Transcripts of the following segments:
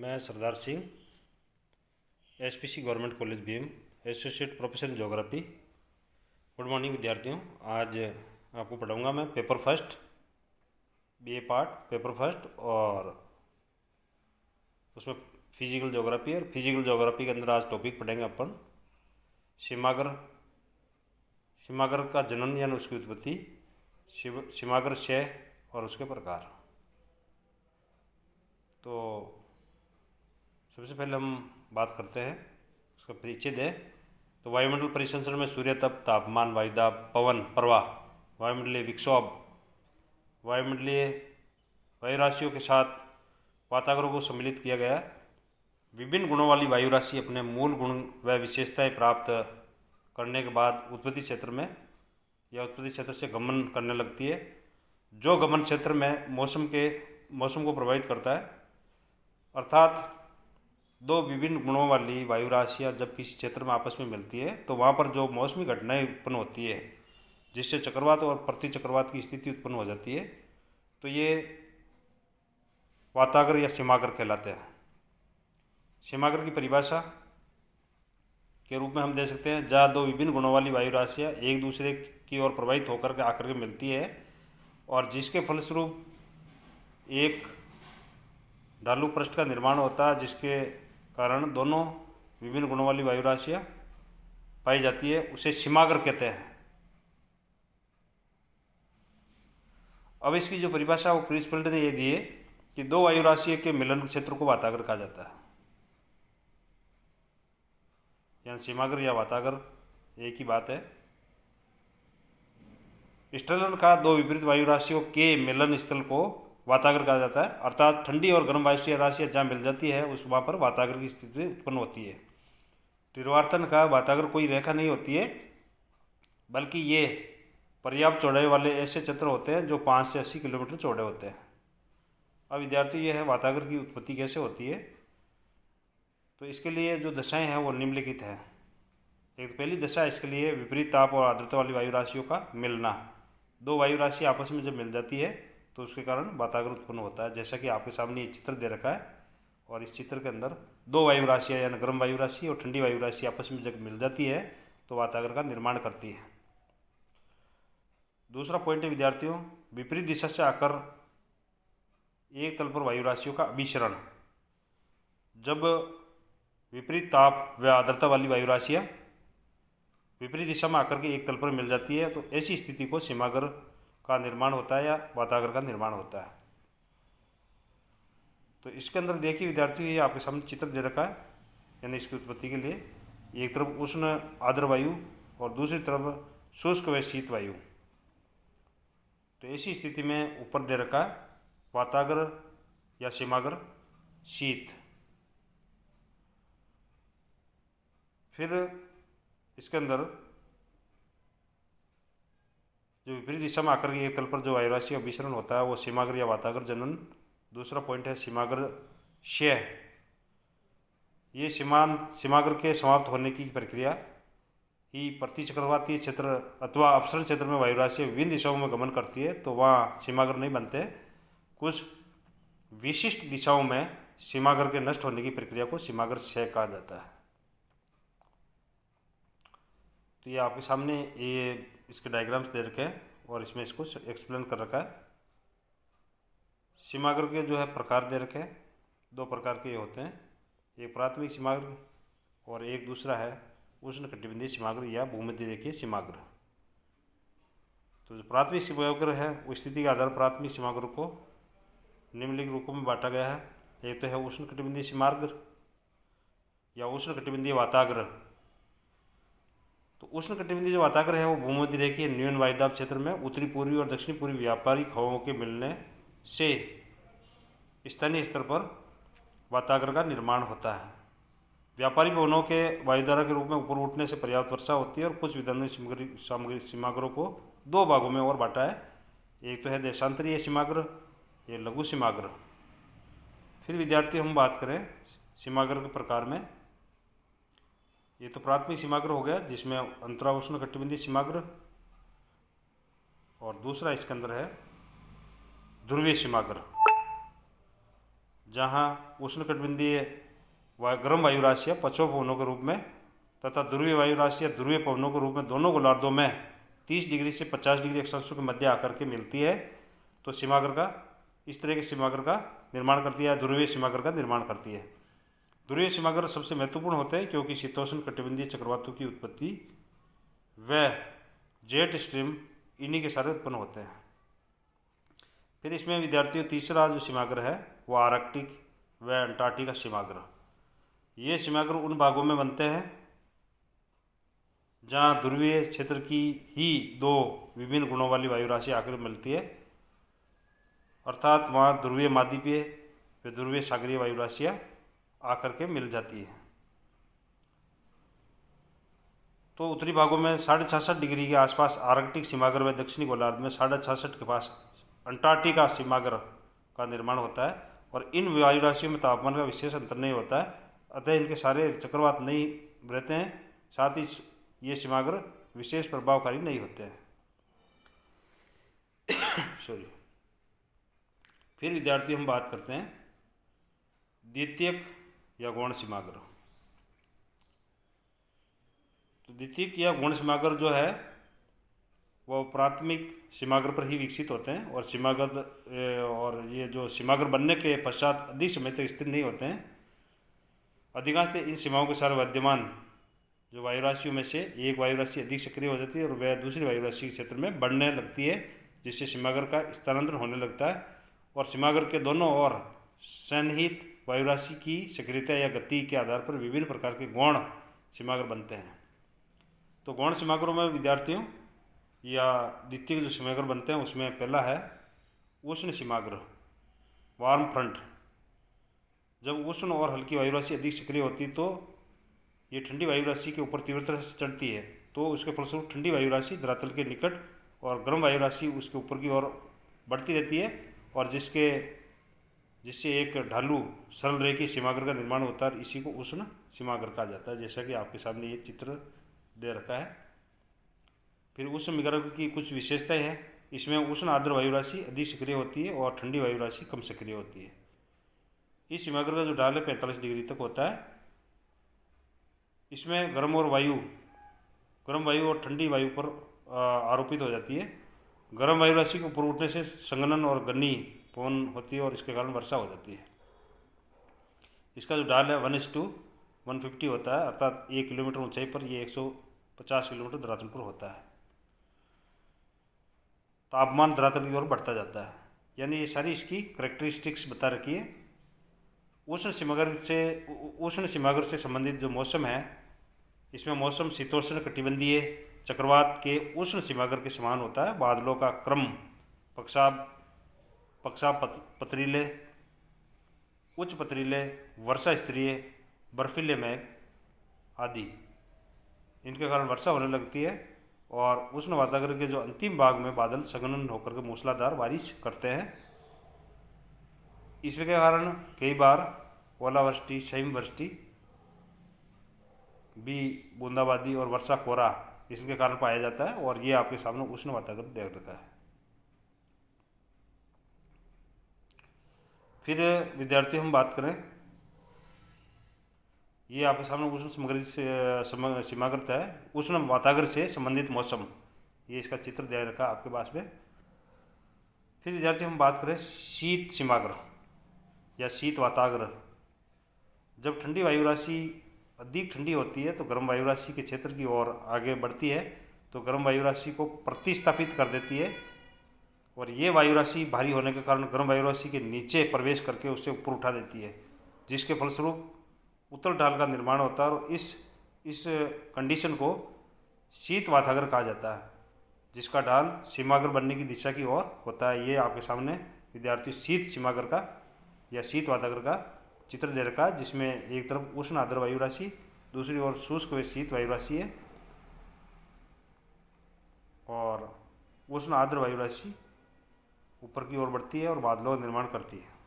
मैं Sardar Singh, SPC government college BM, associate professor in geography. Good morning विद्यार्थियों। आज आपको पढ़ाऊंगा मैं paper first, BA part paper first, और उसमें फिजिकल ज्योग्राफी। और फिजिकल ज्योग्राफी के अंदर आज टॉपिक पढ़ेंगे अपन सीमागर। सीमागर का जनन यानी उसकी उत्पत्ति, सीमागर क्षय और उसके प्रकार। तो सबसे पहले हम बात करते हैं, उसका परिचय दें। तो वायुमंडल परिसंचरण में सूर्य तप, तापमान, वायुदाब, पवन प्रवाह, वायुमंडलीय विक्षोभ, वायुमंडलीय वायुराशियों के साथ वातावरण को सम्मिलित किया गया। विभिन्न गुणों वाली वायु राशि अपने मूल गुण व विशेषताएं प्राप्त करने के बाद उत्पत्ति क्षेत्र में या उत्पत्ति क्षेत्र से गमन करने लगती है। जो गमन क्षेत्र में मौसम को प्रभावित करता है, अर्थात दो विभिन्न गुणों वाली वायु राशियाँ जब किसी क्षेत्र में आपस में मिलती है तो वहाँ पर जो मौसमी घटनाएं उत्पन्न होती है, जिससे चक्रवात और प्रति चक्रवात की स्थिति उत्पन्न हो जाती है, तो ये वातागर या सीमागर कहलाते हैं। सीमागर की परिभाषा के रूप में हम दे सकते हैं, जहाँ दो विभिन्न गुणों वाली वायु राशियाँ एक दूसरे की ओर प्रभावित होकर के आकर के मिलती है और जिसके फलस्वरूप एक ढालू पृष्ठ का निर्माण होता है, जिसके कारण दोनों विभिन्न गुणों वाली वायु राशियाँ पाई जाती है, उसे सीमागर कहते हैं। अब इसकी जो परिभाषा वो क्रिसफील्ड ने ये दी है कि दो वायु राशियों के मिलन क्षेत्र को वातागर कहा जाता है। यानी सीमागर या वातागर एक ही बात है। स्टलन का दो विपरीत वायु राशियों के मिलन स्थल को वातागर कहा जाता है, अर्थात ठंडी और गर्म वायु राशियाँ जहाँ मिल जाती है उस वहाँ पर वातागर की स्थिति उत्पन्न होती है। त्रिवार्तन का वातागर कोई रेखा नहीं होती है, बल्कि ये पर्याप्त चौड़ाई वाले ऐसे क्षेत्र होते हैं जो 5 से 80 किलोमीटर चौड़े होते हैं। अब विद्यार्थी, ये है वातागर की उत्पत्ति कैसे होती है। तो इसके लिए जो दशाएँ हैं वो निम्नलिखित हैं। एक पहली दशा इसके लिए विपरीत ताप और आर्द्रता वाली वायु राशियों का मिलना। दो वायु राशि आपस में जब मिल जाती है तो उसके कारण वातागर उत्पन्न होता है। जैसा कि आपके सामने ये चित्र दे रखा है, और इस चित्र के अंदर दो वायु राशियाँ यानी गर्म वायु राशि और ठंडी वायु राशि आपस में जब मिल जाती है तो वातागर का निर्माण करती है। दूसरा पॉइंट है विद्यार्थियों, विपरीत दिशा से आकर एक तल पर वायु राशियों का अभिसरण। जब विपरीत ताप व आर्द्रता वाली वायु राशियाँ विपरीत दिशा में आकर के एक तल पर मिल जाती है तो ऐसी स्थिति को सीमागर का निर्माण होता है या वातागर का निर्माण होता है। तो इसके अंदर देखिए विद्यार्थियों, ये आपके सामने चित्र दे रखा है। यानी इसकी उत्पत्ति के लिए एक तरफ उष्ण आर्द्र वायु और दूसरी तरफ शुष्क व शीत वायु। तो ऐसी स्थिति में ऊपर दे रखा है वातागर या सीमागर शीत। फिर इसके अंदर जो विपरीत दिशा में आकर के एक तल पर जो वायु राशि का विसरण होता है वो सीमागर या वातागर जनन। दूसरा पॉइंट है सीमागर क्षय। ये सीमागर के समाप्त होने की प्रक्रिया ही प्रति चक्रवातीय क्षेत्र अथवा अपसरण क्षेत्र में वायु राशि विभिन्न दिशाओं में गमन करती है तो वहाँ सीमागर नहीं बनते। कुछ विशिष्ट दिशाओं में सीमागर के नष्ट होने की प्रक्रिया को सीमागर क्षय कहा जाता है। तो ये आपके सामने ये इसके डायग्राम्स दे रखे हैं और इसमें इसको एक्सप्लेन कर रखा है। सीमागर के जो है प्रकार दे रखे हैं, दो प्रकार के होते हैं, एक प्राथमिक सीमागर और एक दूसरा है उष्णकटिबंधीय सीमागर या भूमध्य रेखीय सीमागर। तो जो प्राथमिक सीमागर है वो स्थिति के आधार पर प्राथमिक सीमागर को निम्नलिखित रूपों में बांटा गया है। एक तो है उष्णकटिबंधीय सीमागर या उष्णकटिबंधीय वातागर। तो उष्णकटिबंधीय जो वातागर है वो भूमध्य रेखीय न्यून वायुदाब क्षेत्र में उत्तरी पूर्वी और दक्षिणी पूर्वी व्यापारिक हवाओं के मिलने से स्थानीय स्तर पर वातागर का निर्माण होता है। व्यापारी पवनों के वायुधारा के रूप में ऊपर उठने से पर्याप्त वर्षा होती है और कुछ विद्वानों ने सीमागरों को दो भागों में और बांटा है। एक तो है देशांतरीय सीमागर, ये लघु सीमागर। फिर विद्यार्थी हम बात करें सीमागर के प्रकार में, ये तो प्राथमिक सीमागर हो गया जिसमें अंतरा उष्णकटिबंधीय सीमागर, और दूसरा इसके अंदर है ध्रुवीय सीमागर। जहाँ उष्णकटिबंधीय गर्म वायु राशियाँ पश्चिम पवनों के रूप में तथा ध्रुवीय वायु राशियाँ ध्रुवीय पवनों के रूप में दोनों गोलार्धों में 30 डिग्री से 50 डिग्री अक्षांशों के मध्य आकर के मिलती है, तो सीमाग्र का इस तरह के सीमाग्र का निर्माण करती है, ध्रुवीय सीमाग्र का निर्माण करती है। ध्रुवीय सीमाग्र सबसे महत्वपूर्ण होते हैं क्योंकि शीतोष्ण कटिबंधीय चक्रवातों की उत्पत्ति व जेट स्ट्रीम इन्हीं के सारे उत्पन्न होते हैं। फिर इसमें विद्यार्थियों तीसरा जो सीमाग्र है वो आर्कटिक व अंटार्कटिका सीमाग्र। ये सीमाग्र उन भागों में बनते हैं जहाँ ध्रुवीय क्षेत्र की ही दो विभिन्न गुणों वाली वायु राशि आकर मिलती है, अर्थात वहाँ ध्रुवीय महाद्वीपीय व ध्रुवीय सागरीय वायु राशियाँ आकर के मिल जाती हैं। तो उत्तरी भागों में 66.5 डिग्री के आसपास आर्कटिक सीमाग्र व दक्षिणी गोलार्ध में 66.5 के पास अंटार्कटिका सीमाग्र का निर्माण होता है। और इन वायु राशियों में तापमान का विशेष अंतर नहीं होता है, अतः इनके सारे चक्रवात नहीं रहते हैं, साथ ही ये सीमाग्र विशेष प्रभावकारी नहीं होते हैं। सॉरी। फिर विद्यार्थी हम बात करते हैं द्वितीयक या गौण सीमाग्र। तो द्वितीयक या गौण सीमाग्र जो है वो प्राथमिक सीमाग्र पर ही विकसित होते हैं और और ये जो सीमाग्र बनने के पश्चात अधिक समय तक स्थिर नहीं होते हैं। अधिकांशतः इन सीमाओं के सारे विद्यमान जो वायु राशियों में से एक वायु राशि अधिक सक्रिय हो जाती है और वह दूसरी वायु राशि के क्षेत्र में बढ़ने लगती है, जिससे सीमाग्र का स्थानांतरण होने लगता है और सीमाग्र के दोनों ओर सन्निहित वायु राशि की सक्रियता या गति के आधार पर विभिन्न प्रकार के गौण सीमाग्र बनते हैं। तो गौण सीमाग्रों में विद्यार्थियों या द्वितीय जो सीमाग्र बनते हैं उसमें पहला है उष्ण सीमाग्र, वार्म फ्रंट। जब उष्ण और हल्की वायु राशि अधिक सक्रिय होती है तो ये ठंडी वायु राशि के ऊपर तीव्रता से चढ़ती है, तो उसके फलस्वरूप ठंडी वायु राशि धरातल के निकट और गर्म वायु राशि उसके ऊपर की ओर बढ़ती रहती है और जिससे एक ढालू सरल रेखीय सीमाग्र का निर्माण होता है। इसी को उष्ण सीमाग्र कहा जाता है, जैसा कि आपके सामने ये चित्र दे रखा है। फिर उष्ण सीमाग्र की कुछ विशेषताएं हैं। इसमें उष्ण आर्द्र वायु राशि अधिक सक्रिय होती है और ठंडी वायु राशि कम सक्रिय होती है। इस सीमाग्र का जो ढाल है 45 डिग्री तक होता है। इसमें गर्म वायु और ठंडी वायु पर आरोपित हो जाती है। गर्म वायु राशि को ऊपर उठने से संघनन और गन्नी पवन होती है और इसके कारण वर्षा हो जाती है। इसका जो ढाल है 1:150 होता है, अर्थात 1 किलोमीटर ऊंचाई पर ये 150 किलोमीटर धरातल पर होता है। तापमान धरातल की ओर बढ़ता जाता है, यानी ये सारी इसकी करेक्टरिस्टिक्स बता रखी है। उष्ण सीमाग्र से संबंधित जो मौसम है, इसमें मौसम शीतोष्ण कटिबंधीय चक्रवात के उष्ण सीमाग्र के समान होता है। बादलों का क्रम पथरीले, उच्च पथरीले, वर्षा स्तरीय, बर्फीले मेघ आदि, इनके कारण वर्षा होने लगती है। और उष्ण वातावरण के जो अंतिम भाग में बादल संघनन होकर के मूसलाधार बारिश करते हैं। इसके कारण कई बार ओलावृष्टि, हिमवृष्टि भी, बूंदाबांदी और वर्षा कोहरा इसके कारण पाया जाता है। और ये आपके सामने उष्ण वातावरण देख रखा है। फिर विद्यार्थी हम बात करें, ये आपके सामने उष्ण सीमाग्र है, उष्ण वातावरण से संबंधित मौसम, ये इसका चित्र दे रखा है आपके पास में। फिर विद्यार्थी हम बात करें शीत सीमाग्र या शीत वाताग्र। जब ठंडी वायु राशि अधिक ठंडी होती है तो गर्म वायु राशि के क्षेत्र की ओर आगे बढ़ती है, तो गर्म वायु राशि को प्रतिस्थापित कर देती है और ये वायु राशि भारी होने के कारण गर्म वायु राशि के नीचे प्रवेश करके उससे ऊपर उठा देती है, जिसके फलस्वरूप उत्तल ढाल का निर्माण होता है। और इस कंडीशन को शीत वाताग्र कहा जाता है, जिसका ढाल सीमाग्र बनने की दिशा की ओर होता है। ये आपके सामने विद्यार्थी शीत सीमाग्र का या शीत वाताग्र का चित्र दे रखा है, जिसमें एक तरफ उष्ण आर्द्र वायु राशि, दूसरी ओर शुष्क व शीत वायु राशि है। और उष्ण आर्द्र वायु राशि ऊपर की ओर बढ़ती है और बादलों का निर्माण करती है।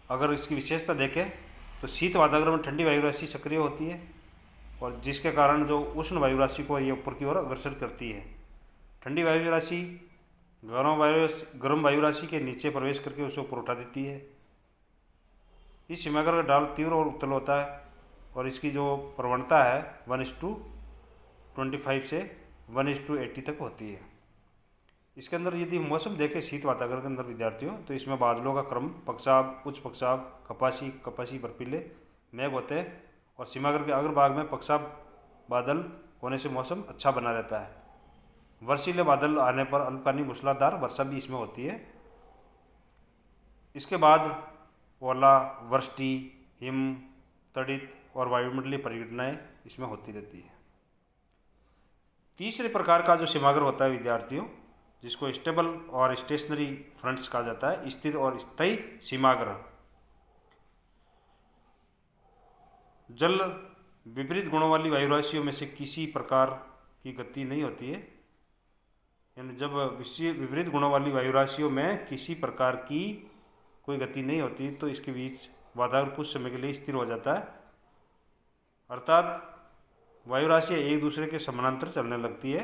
अगर इसकी विशेषता देखें तो शीत वातावरण में ठंडी वायु राशि सक्रिय होती है और जिसके कारण जो उष्ण वायु राशि को ये ऊपर की ओर अग्रसर करती है। ठंडी वायु राशि गर्म वायु राशि के नीचे प्रवेश करके उसे ऊपर उठा देती है। इस हिमागर का ढाल तीव्र और उत्तल होता है और इसकी जो प्रवणता है 1:25 से 1:80 तक होती है। इसके अंदर यदि मौसम देखें शीत वातावरण के अंदर विद्यार्थियों, तो इसमें बादलों का क्रम पक्षाब, उच्च पक्षाब, कपासी बर्फीले मेघ होते हैं और सीमागर के अग्रभाग में पक्षाब बादल होने से मौसम अच्छा बना रहता है। वर्षीले बादल आने पर अल्पकालीन मूसलाधार वर्षा भी इसमें होती है। इसके बाद ओला, वृष्टि, हिम, तड़ित और वायुमंडलीय परिघटनाएं इसमें होती रहती है। तीसरे प्रकार का जो सीमागर होता है विद्यार्थियों, जिसको स्टेबल और स्टेशनरी फ्रंट्स कहा जाता है, स्थिर और स्थायी सीमागर। जल विपरीत गुणों वाली वायु राशियों में से किसी प्रकार की गति नहीं होती है, यानी जब विपरीत गुणों वाली वायु राशियों में किसी प्रकार की कोई गति नहीं होती तो इसके बीच वातावरण कुछ समय के लिए स्थिर हो जाता है, अर्थात वायु राशियाँ एक दूसरे के समानांतर चलने लगती है,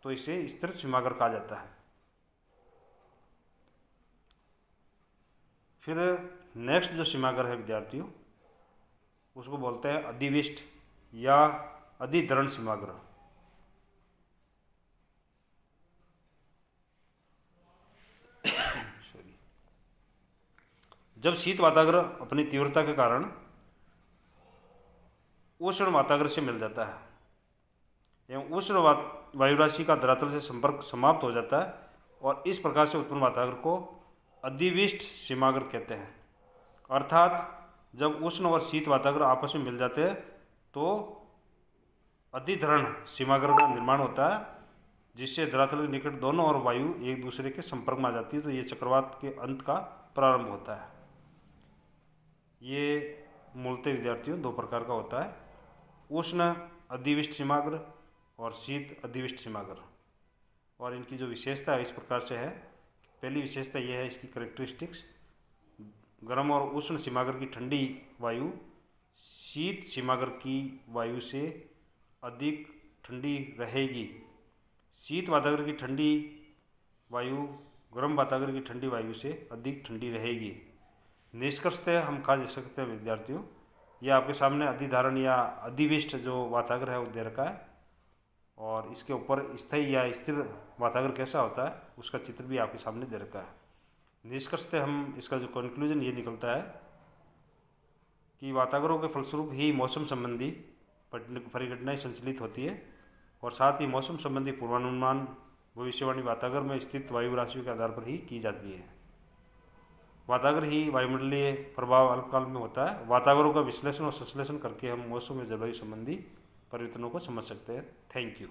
तो इसे स्थिर सीमागर कहा जाता है। फिर नेक्स्ट जो सीमागर है विद्यार्थियों, उसको बोलते हैं अधिविष्ट या अधिधरण सीमागर। जब शीत वातावरण अपनी तीव्रता के कारण उष्ण वातावरण से मिल जाता है एवं उष्ण वायु राशि का धरातल से संपर्क समाप्त हो जाता है और इस प्रकार से उत्पन्न वातावरण को अधिविष्ट सीमागर कहते हैं। अर्थात जब उष्ण और शीत वातावरण आपस में मिल जाते हैं तो अधिधरण सीमागर का निर्माण होता है, जिससे धरातल के निकट दोनों और वायु एक दूसरे के संपर्क में आ जाती है, तो ये चक्रवात के अंत का प्रारंभ होता है। ये मूलतः विद्यार्थियों दो प्रकार का होता है, उष्ण अधिविष्ट सीमागर और शीत अधिविष्ट सीमागर। और इनकी जो विशेषता है इस प्रकार से है। पहली विशेषता यह है इसकी करेक्टरिस्टिक्स, गर्म और उष्ण सीमागर की ठंडी वायु शीत सीमागर की वायु से अधिक ठंडी रहेगी। शीत वातावरण की ठंडी वायु गर्म वातावरण की ठंडी वायु से अधिक ठंडी रहेगी। निष्कर्षतः हम कहा जा सकते हैं विद्यार्थियों, यह आपके सामने अधिधारण या अधिविष्ट जो वातावरण है वो दे रखा है और इसके ऊपर स्थायी या स्थिर वातावरण कैसा होता है उसका चित्र भी आपके सामने दे रखा है। निष्कर्षतः हम इसका जो कंक्लूजन ये निकलता है कि वातावरणों के फलस्वरूप ही मौसम संबंधी परिघटनाएं संचालित होती है और साथ ही मौसम संबंधी पूर्वानुमान भविष्यवाणी वातावरण में स्थित वायु राशियों के आधार पर ही की जाती है। वातावरण ही वायुमंडलीय प्रभाव अल्पकाल में होता है। वातावरण का विश्लेषण और संश्लेषण करके हम मौसम में जलवायु संबंधी परिवर्तनों को समझ सकते हैं। Thank you.